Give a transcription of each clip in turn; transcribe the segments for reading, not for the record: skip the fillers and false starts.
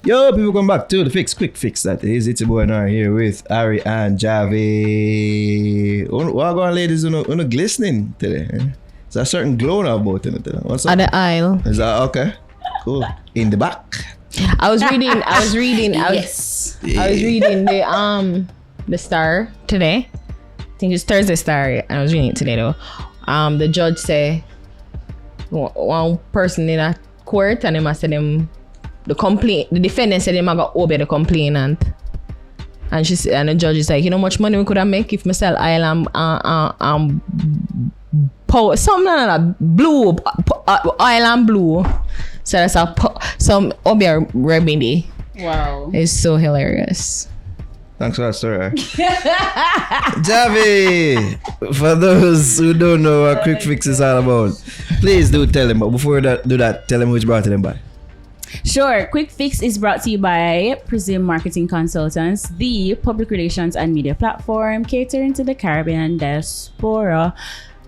Yo, people come back to the fix, quick fix that is. It's your boy Nara here with Ari and Javi. What going ladies on glistening today? There's a certain glow now about it today. What's up? At the aisle. Is that okay? Cool. In the back. I was reading the Star today. I think it's Thursday Star. I was reading it today though. The judge say one person in a court and they must say them the defendant said they might go obey the complainant. And the judge is like, you know how much money we could have make if me sell oil and power, something like that, blue, oil and blue. So that's some obey remedy. Wow. It's so hilarious. Thanks for that story. Javi, for those who don't know what Quik Fix is all about, please do tell them. But before we do that, tell them which brought them by. Sure. Quik Fix is brought to you by Prism Marketing Consultants, the public relations and media platform catering to the Caribbean diaspora.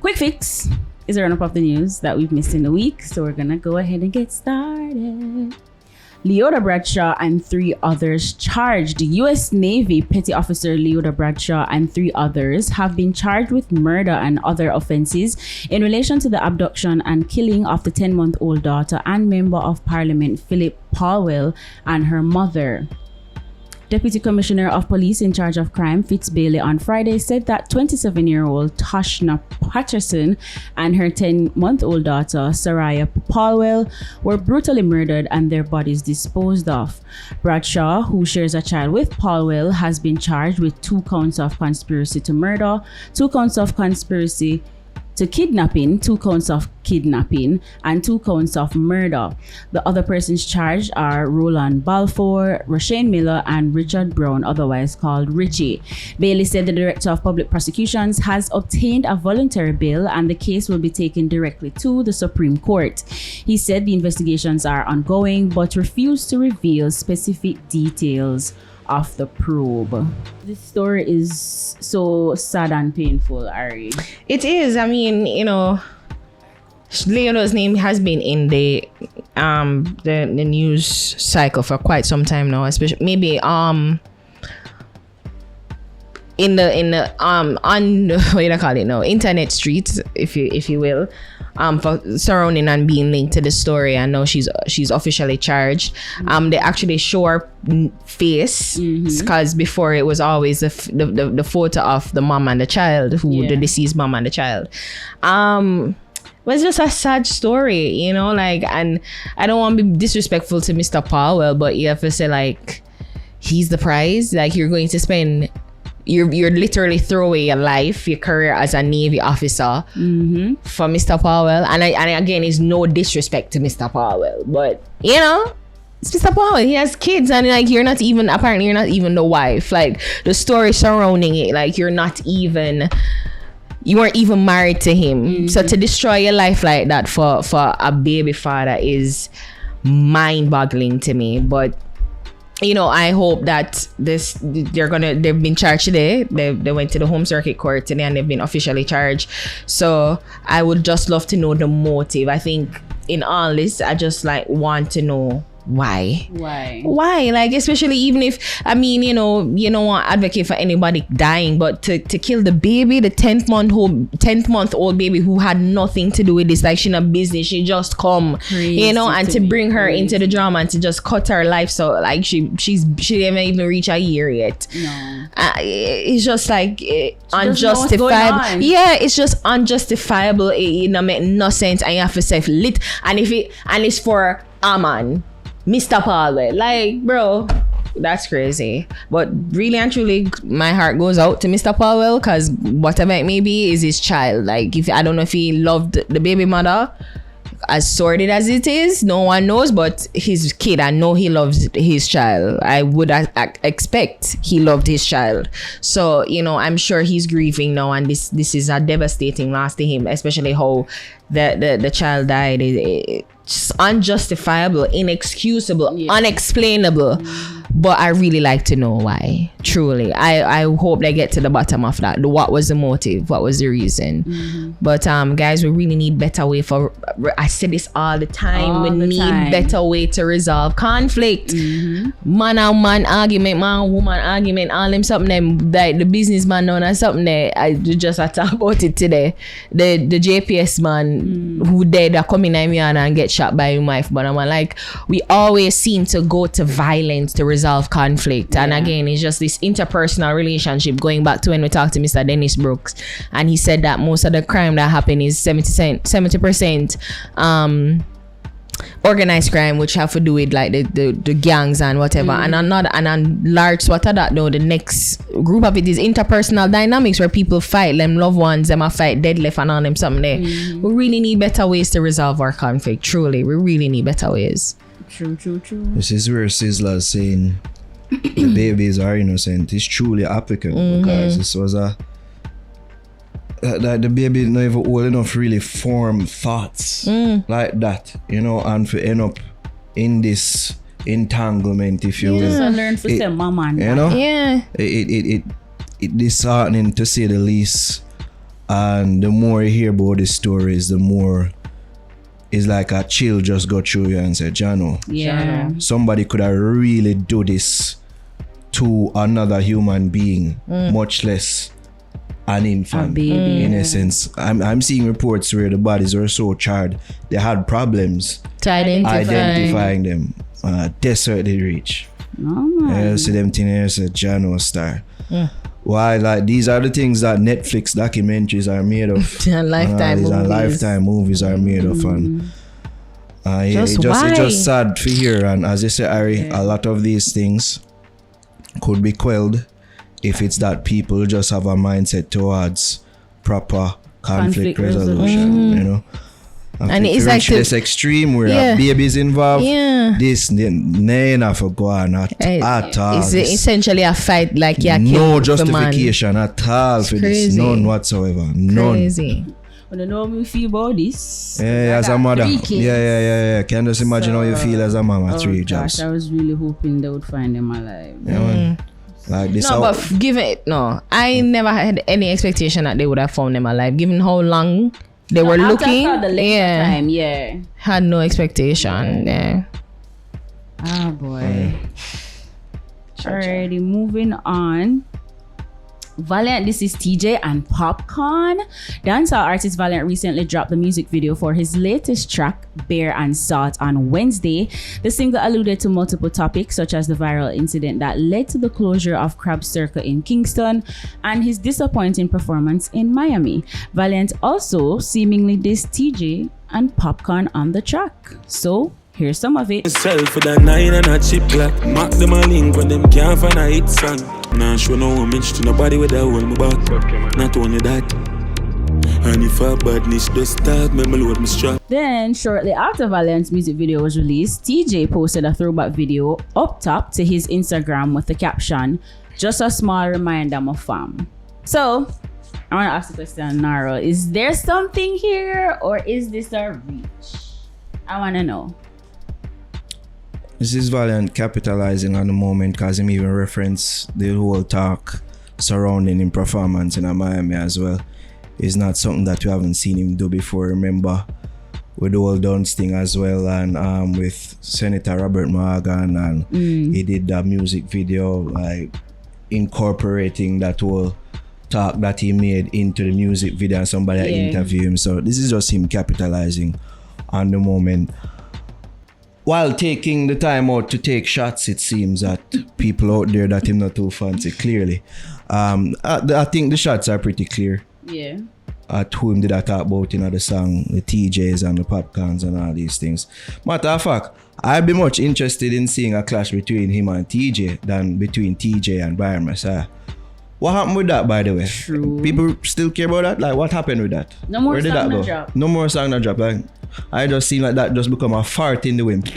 Quik Fix is a run-up of the news that we've missed in the week, so we're gonna go ahead and get started. Leoda Bradshaw and 3 others charged. U.S. Navy Petty Officer Leoda Bradshaw and 3 others have been charged with murder and other offenses in relation to the abduction and killing of the 10-month-old daughter and Member of Parliament Philip Paulwell and her mother. Deputy Commissioner of Police in charge of crime, Fitz Bailey, on Friday said that 27-year-old Tashna Patterson and her 10-month-old daughter, Saraya Paulwell, were brutally murdered and their bodies disposed of. Bradshaw, who shares a child with Paulwell, has been charged with 2 counts of conspiracy to murder, 2 counts of conspiracy to kidnapping, 2 counts of kidnapping, and 2 counts of murder. The other persons charged are Roland Balfour, Roshane Miller, and Richard Brown, otherwise called Richie. Bailey said the Director of Public Prosecutions has obtained a voluntary bail and the case will be taken directly to the Supreme Court. He said the investigations are ongoing but refused to reveal specific details of the probe. This story is so sad and painful, Ari. It is. I mean, you know, Leoda's name has been in the news cycle for quite some time now, especially maybe in the on what do you call it now, internet streets, if you will, for surrounding and being linked to the story. And now she's officially charged. They actually show her face, because before it was always the photo of the mom and the child, the deceased mom and the child. Was just a sad story, you know, like, and I don't want to be disrespectful to Mr. Paulwell, but you have to say, like, he's the prize. Like, you're going to spend, you're literally throw away your life, your career as a Navy officer for Mr. Paulwell. And again, it's no disrespect to Mr. Paulwell, but you know, it's Mr. Paulwell. He has kids, and like, apparently you're not even the wife. Like, the story surrounding it, like, you weren't even married to him. So to destroy your life like that for a baby father is mind-boggling to me. But you know, I hope that they've been charged today. They went to the home circuit court today and they've been officially charged. So I would just love to know the motive. I think in all this, I just like want to know why, like, especially even if, I mean, you know, you don't want to advocate for anybody dying, but to kill the baby, the 10th-month-old baby who had nothing to do with this, like, she not business, she just come, you know, and to bring her into the drama and to just cut her life. So like, she didn't even reach a year yet. No. It's just like unjustifiable. Yeah, it's just unjustifiable. It don't make no sense, and you have to say lit, and it's for a man, Mr. Paulwell. Like, bro, that's crazy. But really and truly, my heart goes out to Mr. Paulwell, because whatever it may be is his child. Like, I don't know if he loved the baby mother, as sordid as it is, no one knows, but his kid, I know he loves his child. I would expect he loved his child. So, you know, I'm sure he's grieving now, and this is a devastating loss to him, especially how the child died. It's unjustifiable, inexcusable, unexplainable. But I really like to know why. Truly, I hope they get to the bottom of that. What was the motive? What was the reason? But guys, we really need better way for. I say this all the time. We need better way to resolve conflict. Man and man argument, man and woman argument. All them something them like the businessman known as something there. I just talk about it today. The JPS man who dead are coming in me and get shot by his wife. But I'm like, we always seem to go to violence to resolve conflict. And again, it's just this interpersonal relationship, going back to when we talked to Mr. Dennis Brooks, and he said that most of the crime that happen is 70% organized crime, which have to do with like the gangs and whatever. And on large sort of that though, the next group of it is interpersonal dynamics where people fight, them loved ones, them a fight deadlift and all them something there. We really need better ways to resolve our conflict. Truly, we really need better ways. True. This is where Sizzler's saying the babies are innocent. It's truly applicable because this was that the baby not even old enough to really form thoughts like that, and to end up in this entanglement, if you will. I learned for some mama. It disheartening to say the least. And the more you hear about these stories, the more it's like a chill just go through you and say, Jano, somebody could have really do this to another human being, much less an infant. In essence, I'm seeing reports where the bodies were so charred they had problems to identifying them. Desert they reach. See them thing here, say Jano star. Why, like, these are the things that Netflix documentaries are made of. And Lifetime movies are made of. And it's just sad to hear. And as you say, Ari, a lot of these things could be quelled if it's that people just have a mindset towards proper conflict resolution, And it's like this extreme where babies involved. This none for go on at all. It's essentially a fight like no justification at all for this. None whatsoever. None. Crazy. When I know how you feel about this. As a mother. Can just imagine how you feel as a mama. 3 jobs. I was really hoping they would find them alive. Like this. I never had any expectation that they would have found them alive, given how long they were looking. Time, had no expectation. Oh boy. Alrighty, moving on. Valiant, this is Teejay and Popcaan. Dancehall artist Valiant recently dropped the music video for his latest track, Bear and Salt, on Wednesday. The single alluded to multiple topics such as the viral incident that led to the closure of Crab Circle in Kingston and his disappointing performance in Miami. Valiant also seemingly dissed Teejay and Popcaan on the track. So here's some of it. Myself with a 9 and a chip clock. Mark them a link when them can't find a hit song. Nah, show no homage to nobody with a hold me back. Not only that. And if a badness does start, me load me strap. Then, shortly after Valiant's music video was released, Teejay posted a throwback video up top to his Instagram with the caption, "Just a small reminder, my fam." So, I want to ask the question, Naro. Is there something here or is this a reach? I want to know. This is Valiant capitalizing on the moment because him even reference the whole talk surrounding him performance in Miami as well. It's not something that we haven't seen him do before. Remember with the whole dance thing as well, and with Senator Robert Morgan, and he did that music video like incorporating that whole talk that he made into the music video, and somebody interviewed him. So this is just him capitalizing on the moment, while taking the time out to take shots. It seems that people out there that him not too fancy, clearly. I think the shots are pretty clear. Yeah. At who him did I talk about in the song, the TJs and the Popcaans and all these things. Matter of fact, I'd be much interested in seeing a clash between him and TJ than between TJ and Byron Messiah. What happened with that, by the way? True. People still care about that? Like, what happened with that? No more Where did song that no go? drop. No more song no drop. Like, I just seen like that just become a fart in the wind.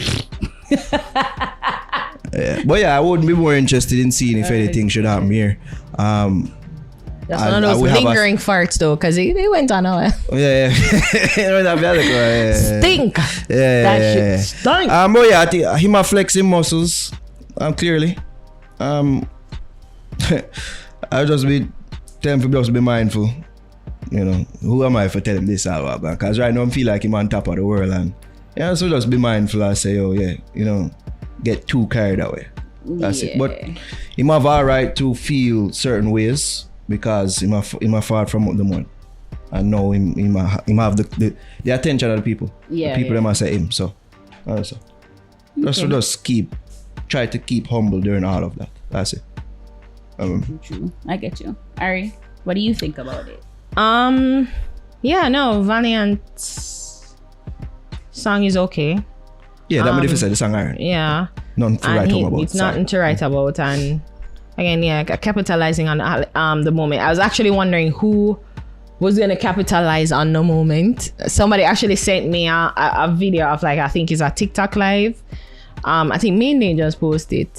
But yeah, I would be more interested in seeing if anything should happen here. That's one of those lingering farts though, because they went on a while. Stink. Yeah. That shit stink. But yeah, I think him a flexing muscles. Clearly. I'll just be telling people just be mindful. You know, who am I for telling this out? Because right now I feel like I'm on top of the world, and so just be mindful and say, oh yeah, you know, get too carried away. That's it. But he have a right to feel certain ways because he have fought from the money. And now he have the attention of the people. Yeah. The people them must say him. So also. Just try to keep humble during all of that. That's it. True. I get you. Ari, what do you think about it? Yeah, no, Valiant song is okay. Yeah, that made the song iron. Yeah. Nothing to write home about. It's nothing to write about, and again, yeah, capitalizing on the moment. I was actually wondering who was gonna capitalize on the moment. Somebody actually sent me a video of like, I think it's a TikTok live. I think mainly just posted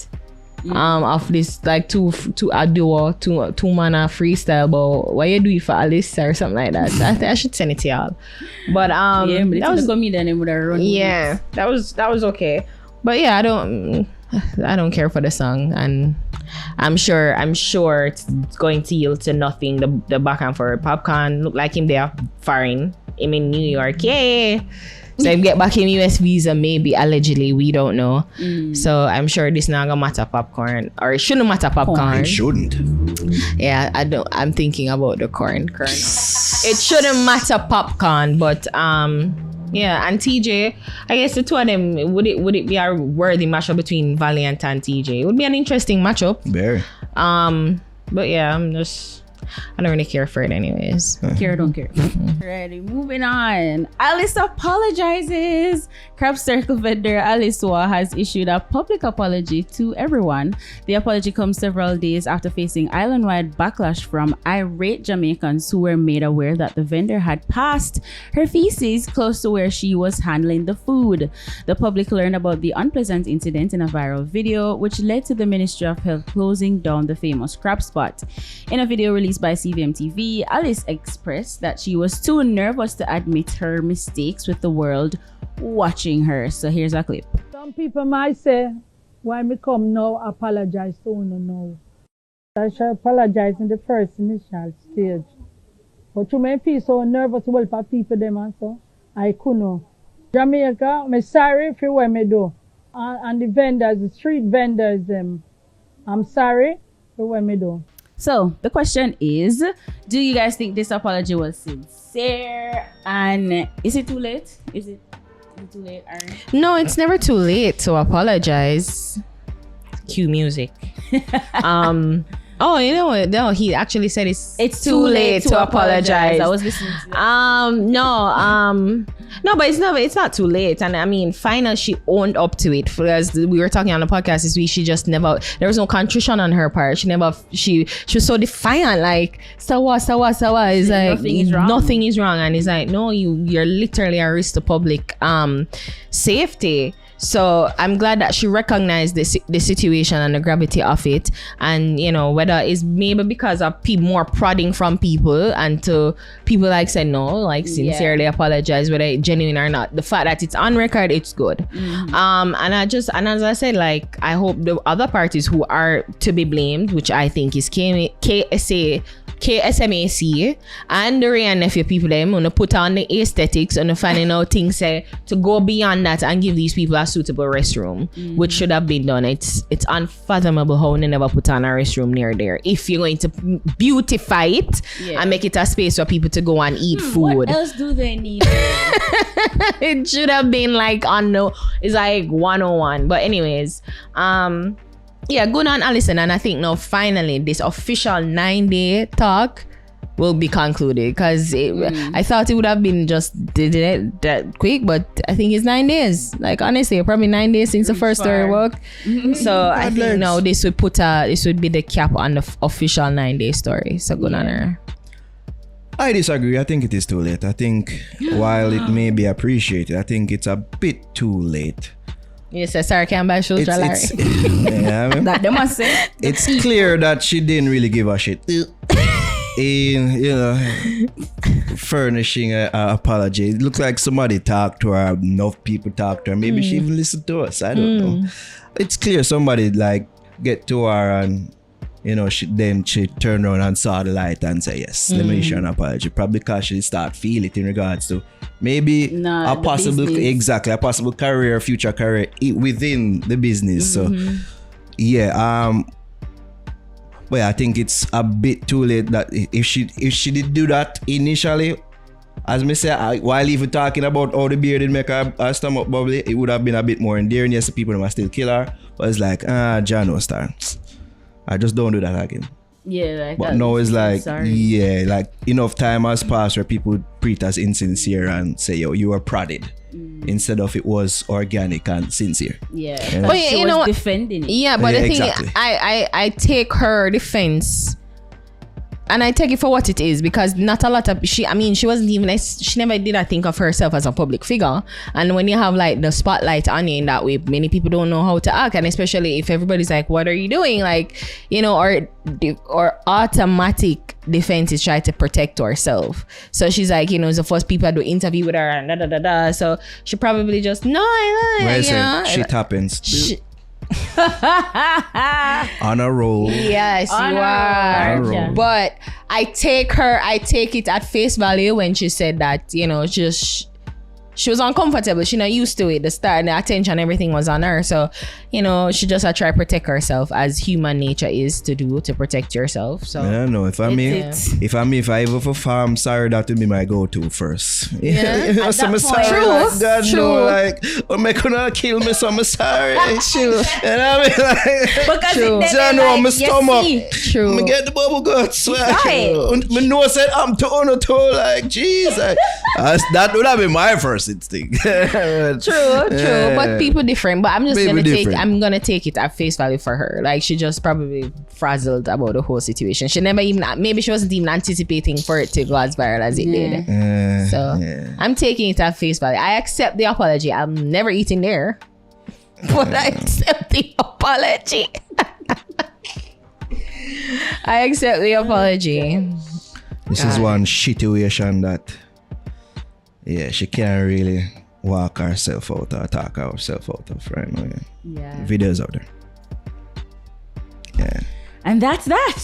of this like two man a freestyle about what you do for Alice or something like that. So I should send it to y'all. But yeah, but that was comedian would have run. Yeah, that was okay. But yeah, I don't care for the song, and I'm sure it's going to yield to nothing. The back and forth. Popcaan look like him there foreign. Him in New York. Yeah. So if get back in US visa, maybe allegedly, we don't know. So I'm sure this not gonna matter Popcorn, or it shouldn't matter Popcorn. It shouldn't. Yeah, I'm thinking about the corn. It shouldn't matter Popcorn, but yeah, and Teejay, I guess the two of them, would it be a worthy matchup between Valiant and Teejay? It would be an interesting matchup. Very. But yeah, I don't really care for it anyways. Don't care. Alrighty, moving on. Alice apologizes. Crab Circle vendor Alice Waugh has issued a public apology to everyone. The apology comes several days after facing island-wide backlash from irate Jamaicans who were made aware that the vendor had passed her feces close to where she was handling the food. The public learned about the unpleasant incident in a viral video, which led to the Ministry of Health closing down the famous crab spot. In a video released by CVM TV, Alice expressed that she was too nervous to admit her mistakes with the world watching her. So here's a clip. Some people might say, why me come now apologize to you now? I should apologize in the first initial stage. But you may feel so nervous well for people them and so I couldn't. Jamaica, I'm sorry for what me do. And the vendors, the street vendors, I'm sorry for what me do. So the question is, do you guys think this apology was sincere? And is it too late? Is it too late, Aaron? No, it's never too late to apologize. Cue music. Oh, you know what? No, he actually said it's too late to apologize. I was listening to that. No, but it's not too late. And I mean, finally she owned up to it. As we were talking on the podcast this week, she just never, there was no contrition on her part. She was so defiant, like sawa. It's like nothing is wrong. And it's like, no, you're literally a risk to public safety. So I'm glad that she recognized the situation and the gravity of it, and you know, whether it's maybe because of more prodding from people and to people like said no, like sincerely apologize, whether it's genuine or not. The fact that it's on record, it's good. And as I said, like I hope the other parties who are to be blamed, which I think is KSMAC and the Ray and Nephew people, them gonna put on the aesthetics and finding out things to go beyond that and give these people a suitable restroom, which should have been done. It's unfathomable how they never put on a restroom near there. If you're going to beautify it and make it a space for people to go and eat food. What else do they need? It should have been like it's like 101. But anyways, yeah, good on Alison, and I think now finally this official 9-day talk will be concluded, because I thought it would have been just did it that quick, but I think it's 9 days. Like honestly, probably 9 days since the first story work. So I think now this would be the cap on the official 9-day story. So good on her. I disagree. I think it is too late. I think while it may be appreciated, I think it's a bit too late. Yes, sorry, can't buy shoes. That they must say. It's clear that she didn't really give a shit in furnishing an apology. It looks like somebody talked to her, enough people talked to her. Maybe she even listened to us. I don't know. It's clear somebody like get to her and then she turned around and saw the light and said, yes, let me issue an apology. Probably because she start feel it in regards to maybe a possible career, future career within the business. So yeah, but I think it's a bit too late that if she did do that initially, as me say, while even talking about how the beer did make her stomach bubbly, it would have been a bit more endearing. Yes, the people might still kill her, but it's like, John Star, I just don't do that again. Yeah, like but that. now it's like, sorry. yeah, like enough time has passed where people treat us insincere and say, yo, you were prodded. Instead of it was organic and sincere. Yeah. But she you know was what? defending it. Yeah, but the thing, exactly. I take her defense and I take it for what it is, because not a lot of she wasn't even, she never did I think of herself as a public figure. And when you have like the spotlight on you in that way, many people don't know how to act, and especially if everybody's like, what are you doing, like, or automatic defense is try to protect herself. So she's like, it's the first people to interview with her and da da da da. So she probably just shit happens. On a roll. Yes, On you a are. roll. But I take it at face value when she said that, just she was uncomfortable. She not used to it. The start and the attention, everything was on her. So, she just try to protect herself, as human nature is to do, to protect yourself. So I don't know if I ever for farm, sorry, that would be my go-to first. Yeah. So I'm At that sorry. point, Like, God true. know, like, I'm gonna kill me, so I'm sorry. true. And I mean, like, Because True. then so I they know like, my you stomach. see, True. Me get the bubble guts. Right. Me know said I'm to like, jeez. That would have been my first instinct. True. But people different. But I'm just People I'm gonna take it at face value for her. Like, she just probably frazzled about the whole situation. She never even, maybe she wasn't even anticipating for it to go as viral as it did. So I'm taking it at face value. I accept the apology. I'm never eating there, but I accept the apology. I accept the apology. This is one situation that, she can't really walk herself out or talk herself out of right now. Yeah. Videos out there. Yeah. And that's that.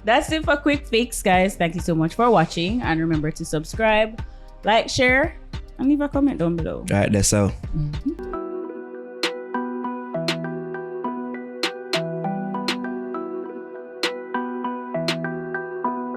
That's it for Quik Fix, guys. Thank you so much for watching. And remember to subscribe, like, share, and leave a comment down below. Right, that's all.